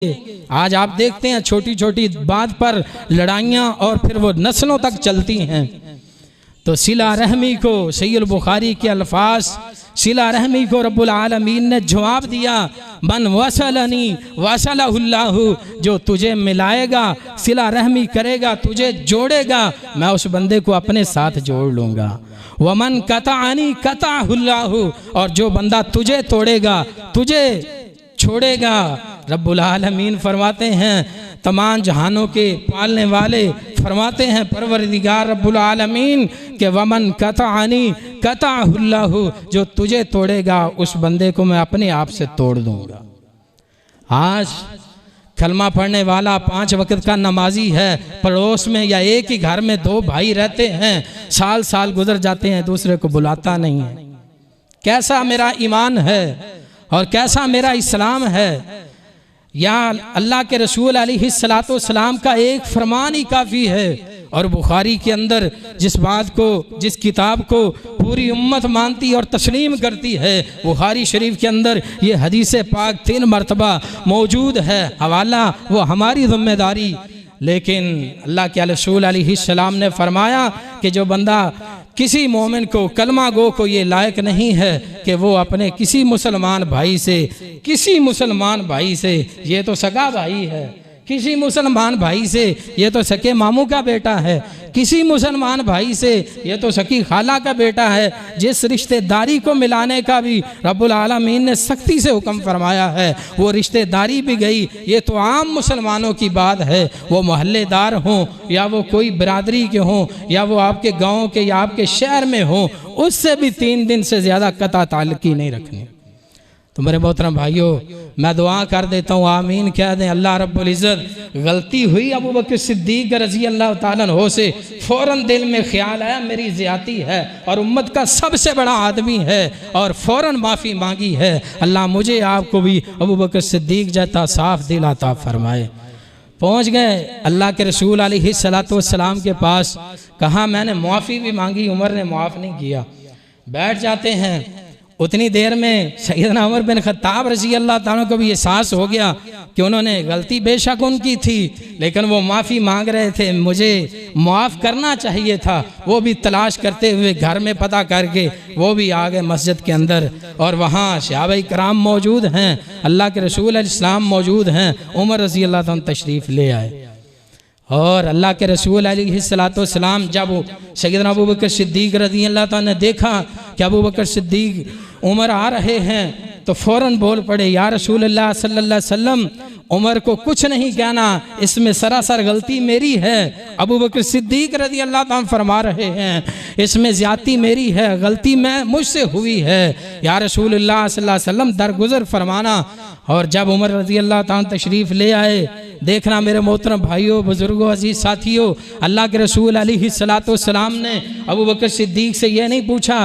आज आप देखते हैं छोटी छोटी बात पर लड़ाइयाँ और फिर वो नस्लों तक चलती हैं। तो सिला रहमी को सहीह बुखारी के अल्फाज, सिला रहमी को रब्बुल आलमीन ने जवाब दिया, मन वसलनी वसलहुल्लाहु, जो तुझे मिलाएगा, सिला रहमी करेगा, तुझे जोड़ेगा, मैं उस बंदे को अपने साथ जोड़ लूँगा। वमन कताअनी कताहुल्लाहु, और जो बंदा तुझे तोड़ेगा, तुझे छोड़ेगा। रब्बुल आलमीन फरमाते हैं, तमाम जहानों के पालने वाले फरमाते हैं परवरदिगार रब्बुल आलमीन के वमन कताअनी कताहुल्लाहु, जो तुझे तोड़ेगा उस बंदे को मैं अपने आप से तोड़ दूंगा। आज कलमा पढ़ने वाला 5 वक्त का नमाजी है, पड़ोस में या एक ही घर में 2 भाई रहते हैं, साल साल गुजर जाते हैं, दूसरे को बुलाता नहीं है। कैसा मेरा ईमान है और कैसा मेरा इस्लाम है। या अल्लाह के रसूल अलैहिस्सलातु वस्सलाम का एक फरमान ही काफ़ी है। और बुखारी के अंदर जिस बात को, जिस किताब को पूरी उम्मत मानती और तस्लीम करती है, बुखारी शरीफ के अंदर ये हदीस पाक 3 मरतबा मौजूद है। हवाला वो हमारी जिम्मेदारी, लेकिन अल्लाह के रसूल अलैहिस्सलाम ने फरमाया कि जो बंदा किसी मोमिन को, कलमा गो को ये लायक नहीं है कि वो अपने किसी मुसलमान भाई से, किसी मुसलमान भाई से, ये तो सगा भाई है, किसी मुसलमान भाई से ये तो सके मामू का बेटा है, किसी मुसलमान भाई से ये तो सकी खाला का बेटा है, जिस रिश्तेदारी को मिलाने का भी रब्बुल आलमीन ने सख्ती से हुक्म फरमाया है, वो रिश्तेदारी भी गई। ये तो आम मुसलमानों की बात है, वो मोहल्लेदार हों या वो कोई बिरादरी के हों या वो आपके गाँव के या आपके शहर में हों, उससे भी 3 दिन से ज़्यादा कता ताल्लुकी नहीं रखनी। तो मेरे मोहतरम भाइयों, मैं दुआ कर देता हूँ, आमीन कह दें। अल्लाह रब्बुल इज़्ज़त, गलती हुई अबू बकर सिद्दीक रज़ी अल्लाह ताला अन्हु से, फ़ौरन दिल में ख्याल आया मेरी ज़्यादती है और उम्मत का सबसे बड़ा आदमी है, और फ़ौरन माफ़ी मांगी है। अल्लाह मुझे आपको भी अबू बकर सिद्दीक जैसा साफ़ दिल अता फरमाए। पहुँच गए अल्लाह के रसूल अलैहिस्सलातु वस्सलाम के पास, कहा मैंने मुआफ़ी भी मांगी, उमर ने मुआफ़ नहीं किया। बैठ जाते हैं, उतनी देर में सैयदना उमर बिन खत्ताब रज़ी अल्लाह ताला को भी एहसास हो गया कि उन्होंने गलती बेशक उनकी थी, लेकिन वो माफ़ी मांग रहे थे, मुझे माफ़ करना चाहिए था। वो भी तलाश करते हुए घर में पता करके वो भी आ गए मस्जिद के अंदर, और वहाँ सहाबाए कराम मौजूद हैं, अल्लाह के रसूल अलैहिस्सलाम मौजूद हैं। उमर रज़ी अल्लाह ताला तशरीफ़ ले आए, और अल्लाह के रसूल अलैहिस्सलातु वस्सलाम जब सैयदना अबू बकर सिद्दीक रज़ी अल्लाह ताला ने देखा कि अबू बकर सिद्दीक उमर आ रहे हैं, तो फ़ौरन बोल पड़े, या रसूल अल्लाह सल्लल्लाहु अलैहि वसल्लम, उमर को कुछ नहीं कहना, इसमें सरासर गलती मेरी है। अबू बकर सिद्दीक रज़ी अल्लाह ताला फरमा रहे हैं, इसमें ज़्यादती मेरी है, गलती मैं मुझसे हुई है, या रसूल अल्लाह सल्लल्लाहु अलैहि वसल्लम दरगुज़र फरमाना। और जब उमर रज़ी अल्लाह ताला तशरीफ़ ले आए, देखना मेरे मोहतरम भाइयों, बुजुर्गों, अजीज़ साथियों, अल्लाह के रसूल अलैहिस्सलातु वस्सलाम ने अबू बकर सिद्दीक से ये नहीं पूछा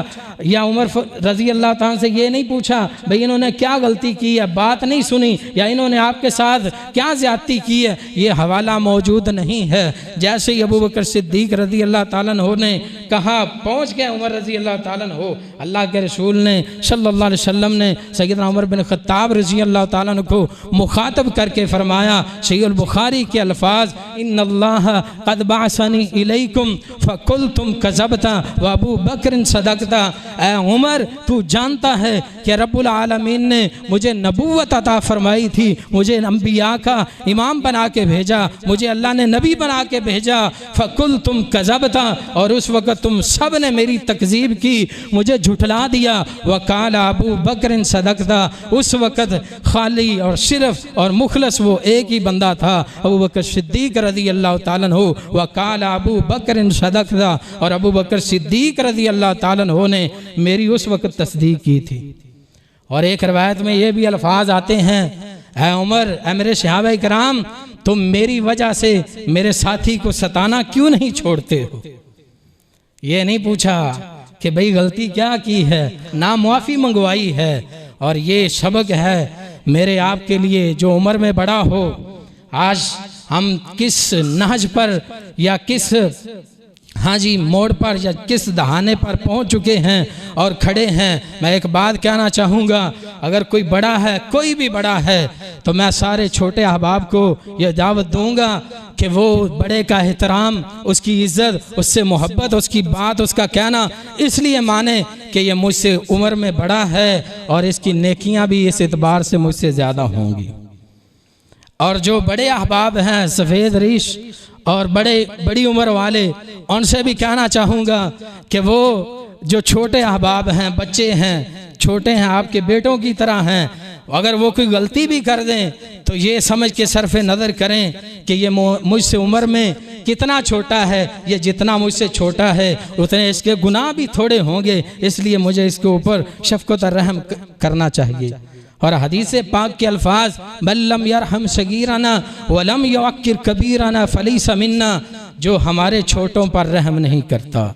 या उमर रज़ी अल्लाह ताला से ये नहीं पूछा भाई इन्होंने क्या गलती की है, बात नहीं सुनी, या इन्होंने आपके साथ क्या ज़्यादती की है, ये हवाला मौजूद नहीं है। जैसे ही अबू बकर सिद्दीक रज़ी अल्लाह ताला अन्हु ने कहा, पहुँच गए उमर रज़ी अल्लाह ताला अन्हु, अल्लाह के रसूल ने सल्लल्लाहु अलैहि वसल्लम ने सैयदना उमर बिन खत्ताब रज़ी अल्लाह ताला अन्हु को मुखातब करके फरमाया, सहीह बुखारी के अल्फाज, इन्नल्लाह क़द बअसनी इलैकुम फ़कुल्तुम कज़बता व अबू बकर सदक़ता। ऐ उमर, तू जानता है कि रब्बुल आलमीन ने मुझे नबूवत अता फरमाई थी, मुझे अंबिया का इमाम बना के भेजा, मुझे अल्लाह ने नबी बना के भेजा। फ़कुल्तुम कज़बता, और उस वक़्त तुम सब ने मेरी तकज़ीब की, मुझे झुठला दिया। व क़ाल अबू बकर सदक़ता, उस वक़्त खाली और सिर्फ और मुखलस वो एक ही बंदा था, अबू बकर सिद्दीक रज़ी अल्लाह ताला अन्हु। व क़ाल अबू बकर सदक़ता, और अबू बकर सिद्दीक रज़ी अल्लाह ताला अन्हु ने मेरी उस वक़्त तस्दीक की थी। और एक रवायत में ये भी अल्फाज आते हैं, ऐ उमर, ऐ मेरे सहाबाए कराम, तुम मेरी वजह से मेरे साथी को सताना क्यों नहीं छोड़ते हो। ये नहीं पूछा कि भाई गलती क्या की है, ना मुआफ़ी मंगवाई है। और ये सबक है मेरे आपके लिए जो उम्र में बड़ा हो। आज हम किस नहज पर या किस हाँ जी मोड़ पर या किस दहाने पर पहुंच चुके हैं और खड़े हैं। मैं एक बात कहना चाहूँगा, अगर कोई बड़ा है, कोई भी बड़ा है, तो मैं सारे छोटे अहबाब को यह दावत दूंगा कि वो बड़े का एहतराम, उसकी इज़्ज़त, उससे मोहब्बत, उसकी बात, उसका कहना इसलिए माने कि ये मुझसे उम्र में बड़ा है और इसकी नेकियां भी इस एतबार से मुझसे ज़्यादा होंगी। और जो बड़े अहबाब हैं, सफ़ेद रीश और बड़ी उम्र वाले, उनसे भी कहना चाहूँगा कि वो जो छोटे अहबाब हैं, बच्चे हैं, छोटे हैं, आपके बेटों की तरह हैं, अगर वो कोई गलती भी कर दें तो ये समझ के सरफ़े नज़र करें कि ये मुझसे उम्र में कितना छोटा है, ये जितना मुझसे छोटा है उतने इसके गुनाह भी थोड़े होंगे, इसलिए मुझे इसके ऊपर शफ़क़त और रहम करना चाहिए। और हदीस पाक के अल्फाज, बल्लम यरहम सगीरना वलम युअक्किर कबीरना फलैसा मिन्ना, जो हमारे छोटों पर रहम नहीं करता।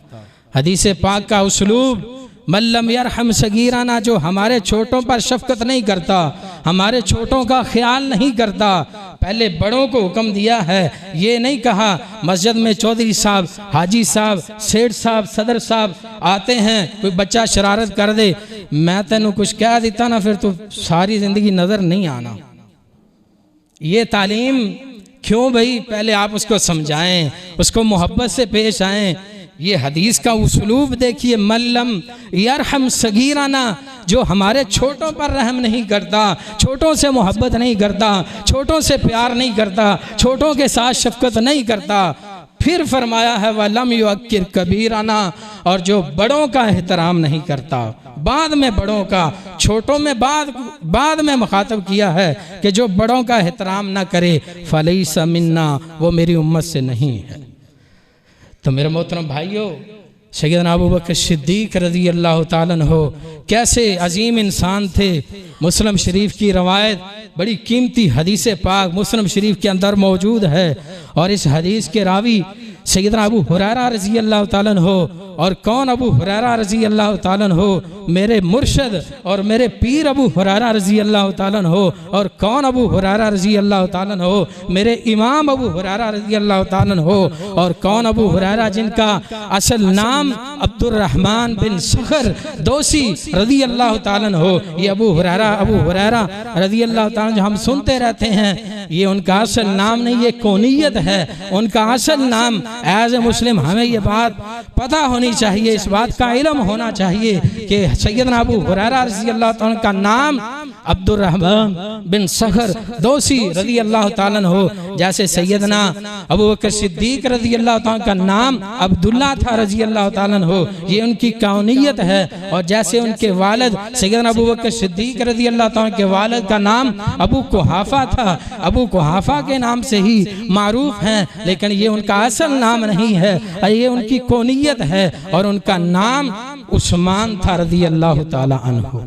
हदीस पाक का उसलूब, मल्लम यरहम सगीराना, जो हमारे छोटों पर शफ़क़त नहीं करता, हमारे छोटों का ख्याल नहीं करता। पहले बड़ों को हुक्म दिया है, ये नहीं कहा मस्जिद में चौधरी साहब, हाजी साहब, सेठ साहब, सदर साहब आते हैं, कोई बच्चा शरारत कर दे, मैं तेनू कुछ कह देता ना, फिर तो सारी ज़िंदगी नज़र नहीं आना। ये तालीम क्यों भाई? पहले आप उसको समझाएं, उसको मोहब्बत से पेश आएँ। ये हदीस का उसलूब देखिए, मल्लम यरहम सगीराना, जो हमारे छोटों पर रहम नहीं करता, छोटों से मोहब्बत नहीं करता, छोटों से प्यार नहीं करता, छोटों के साथ शफ़क़त नहीं करता। फिर फरमाया है वलम युअक्किर कबीराना, और जो बड़ों का एहतराम नहीं करता। बाद में बड़ों का, छोटों में बाद में मुखातब किया है कि जो बड़ों का एहतराम ना करे, फलैसा मिन्ना, वो मेरी उम्मत से नहीं है। तो मेरे मोहतरम भाइयों, सैयदना अबू बकर सिद्दीक़ रज़ी अल्लाह ताला अन्हु कैसे अजीम इंसान थे। मुस्लिम शरीफ की रवायत, बड़ी कीमती हदीस पाक मुस्लिम शरीफ के अंदर मौजूद है, और इस हदीस के रावी सैयदना अबू हुरैरा रज़ी अल्लाह ताला अन्हु। और कौन अबू हुरैरा रज़ी अल्लाह ताला अन्हु? मेरे मुर्शद और मेरे पीर अबू हुरैरा रज़ी अल्लाह ताला अन्हु। और कौन अबू हुरैरा रज़ी अल्लाह ताला अन्हु? मेरे इमाम अबू हुरैरा रज़ी अल्लाह ताला अन्हु। और कौन अबू हुरैरा, जिनका असल नाम अब्दुर्रहमान बिन सखर दोसी रज़ी अल्लाह ताला अन्हु। ये अबू हुरैरा रज़ी अल्लाह ताला जो हम सुनते रहते हैं, ये उनका असल नाम नहीं, ये कौनियत है। उनका असल नाम एज ए मुस्लिम हमें ये बात पता होनी चाहिए, इस बात का इल्म होना चाहिए कि सैयदना अबू हुरैरा रज़ी अल्लाह ताला का नाम अब्दुर्रहमान बिन सखर दोसी रज़ी अल्लाह ताला अन्हु। जैसे सैयदना अबू बकर सिद्दीक़ रज़ी अल्लाह ताला का नाम अब्दुल्ला था रज़ी अल्लाह ताला अन्हु, ये उनकी कौनियत है। और जैसे उनके वालिद सैयदना अबू बकर सिद्दीक़ रज़ी अल्लाह ताला के वालिद का नाम अबू कुहाफा था, अबू कुहाफा के नाम से ही मारूफ हैं, लेकिन ये उनका असल नाम नहीं है, ये उनकी कौनियत है। और उनका नाम उस्मान था रज़ी अल्लाह ताला अन्हु।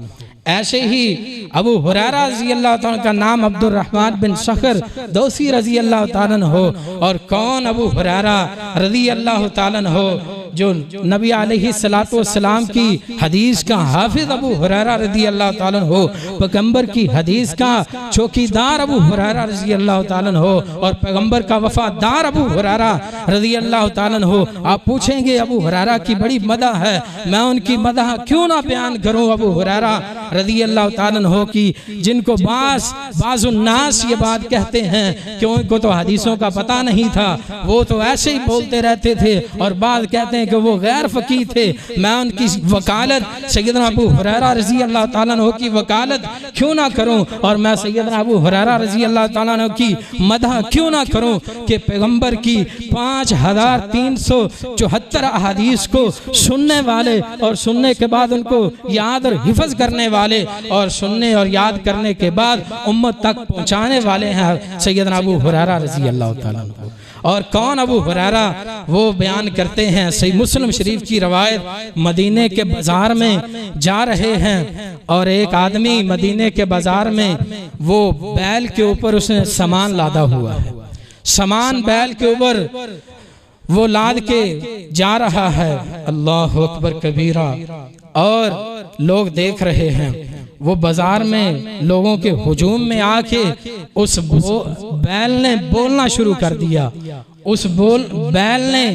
ऐसे ही अबू हुरैरा रज़ी अल्लाह ताला का नाम अब्दुर्रहमान बिन सखर दोसी रज़ी अल्लाह ताला अन्हु। और कौन अबू हुरैरा रज़ी अल्लाह ताला अन्हु, जो नबी अलैहिस्सलातु वस्सलाम की हदीस का हाफिज अबू हुरैरा रज़ी अल्लाह ताला अन्हु, पैगंबर की हदीस का चौकीदार अबू हुरैरा रज़ी अल्लाह ताला अन्हु, और पैगंबर का वफादार अबू हुरैरा रज़ी अल्लाह ताला अन्हु। आप पूछेंगे अबू हुरैरा की बड़ी मदह है, मैं उनकी मदह क्यों ना बयान करूं? अबू हुरैरा रज़ी अल्लाह ताला अन्हु की, जिनको बाज़ुन्नास ये बात कहते हैं कि उनको तो हदीसों का पता नहीं था, वो तो ऐसे ही बोलते रहते थे, और बाद कहते हैं कि वो गैर फ़कीह थे। मैं उनकी वकालत सैयदना अबू हुरैरा रज़ी अल्लाह ताला अन्हु की वकालत क्यों ना करूं, और मैं सैयदना अबू हुरैरा रज़ी अल्लाह ताला अन्हु की मदह क्यों ना करूं कि पैगंबर की 5374 अहादीस को सुनने वाले, और सुनने के बाद उनको याद और हिफज करने वाले, और सुनने और याद करने के बाद उम्मत तक पहुँचाने वाले हैं सैयदना अबू हुरैरा रज़ी अल्लाह ताला अन्हु। और कौन अबू हुरैरा? वो बयान करते हैं, सही मुस्लिम शरीफ की रवायत, मदीने के बाजार में जा रहे हैं, और एक आदमी मदीने के बाजार में वो बैल के ऊपर उसने सामान लादा हुआ है, सामान बैल के ऊपर वो लाद के जा रहा है। अल्लाह अकबर कबीरा। और लोग देख रहे हैं, वो बाजार में लोगों के हुजूम में आके उस बैल ने बोलना शुरू कर दिया, उस बैल ने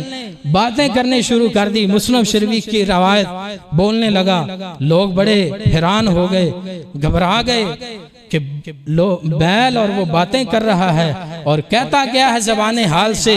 बातें करने शुरू कर दी। मुस्लिम शरीफ की रवायत बोलने लगा। लोग बड़े हैरान हो गए, घबरा गए कि बैल और वो बातें कर रहा है और कहता क्या है ज़बान हाल से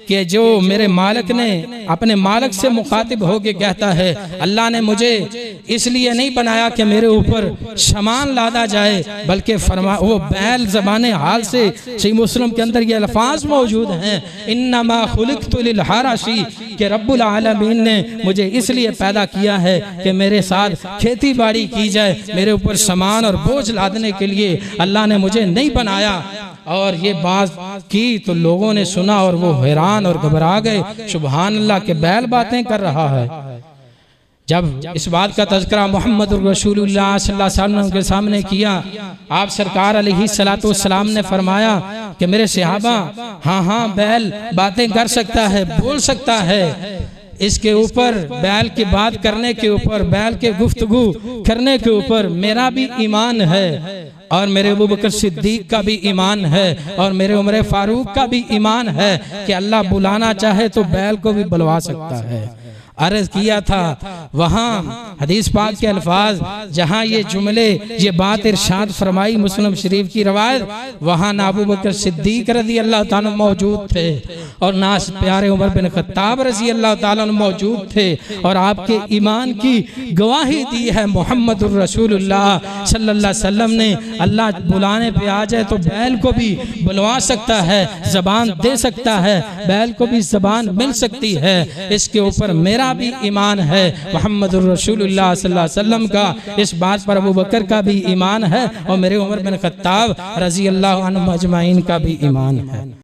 कि जो मेरे मालिक ने अपने मालिक से मुखातिब होके कहता है, अल्लाह ने मुझे इसलिए नहीं बनाया कि मेरे ऊपर सामान लादा जाए, बल्कि वो बैल ज़बान हाल से सही मुस्लिम के अंदर ये अल्फाज मौजूद हैं, इन्नमा खुलिक़्तु लिल-हरशी, कि रब्बुल आलमीन ने मुझे इसलिए पैदा किया है कि मेरे साथ खेती बाड़ी की जाए, मेरे ऊपर सामान और बोझ लादने के लिए अल्लाह ने मुझे नहीं बनाया। और ये बात की तो लोगों ने सुना और वो हैरान और घबरा गए, सुभान अल्लाह के बैल बातें कर रहा है। जब इस बात का तज़किरा मोहम्मद रसूलुल्लाह सल्लल्लाहु अलैहि वसल्लम के सामने किया, आप सरकार अलैहिस्सलातु वस्सलाम ने फरमाया कि मेरे सहाबा, हाँ बैल बातें कर सकता है, बोल सकता है। इसके ऊपर बैल की बात करने के ऊपर, बैल के गुफ्तगू करने के ऊपर मेरा भी ईमान है और मेरे अबू बकर सिद्दीक का भी ईमान है और मेरे उमर फारूक का भी ईमान है कि अल्लाह बुलाना चाहे तो बैल को भी बुलवा सकता है। अर्ज किया था वहाँ हदीस पाक के अल्फाज जहाँ ये जुमले ये बात इरशाद फरमाई मुस्लिम शरीफ की रवायत, वहाँ ना अबू बकर सिद्दीक रज़ी अल्लाह ताला मौजूद थे और ना प्यारे उमर बिन खत्ताब रज़ी अल्लाह ताला मौजूद थे और आपके ईमान की गवाही दी है मोहम्मदुर रसूलुल्लाह सल्लल्लाहु अलैहि वसल्लम ने। अल्लाह बुलाने पे आ जाए तो बैल को भी बुलवा सकता है, ज़बान दे सकता है, बैल को भी ज़बान मिल सकती है। इसके ऊपर मेरा भी ईमान है, मोहम्मदुर रसूलुल्लाह सल्लल्लाहु अलैहि वसल्लम का इस बात पर अबू बकर का भी ईमान है और मेरे उमर बिन खत्ताब रज़ी अल्लाह अन्हु अजमाइन का भी ईमान है।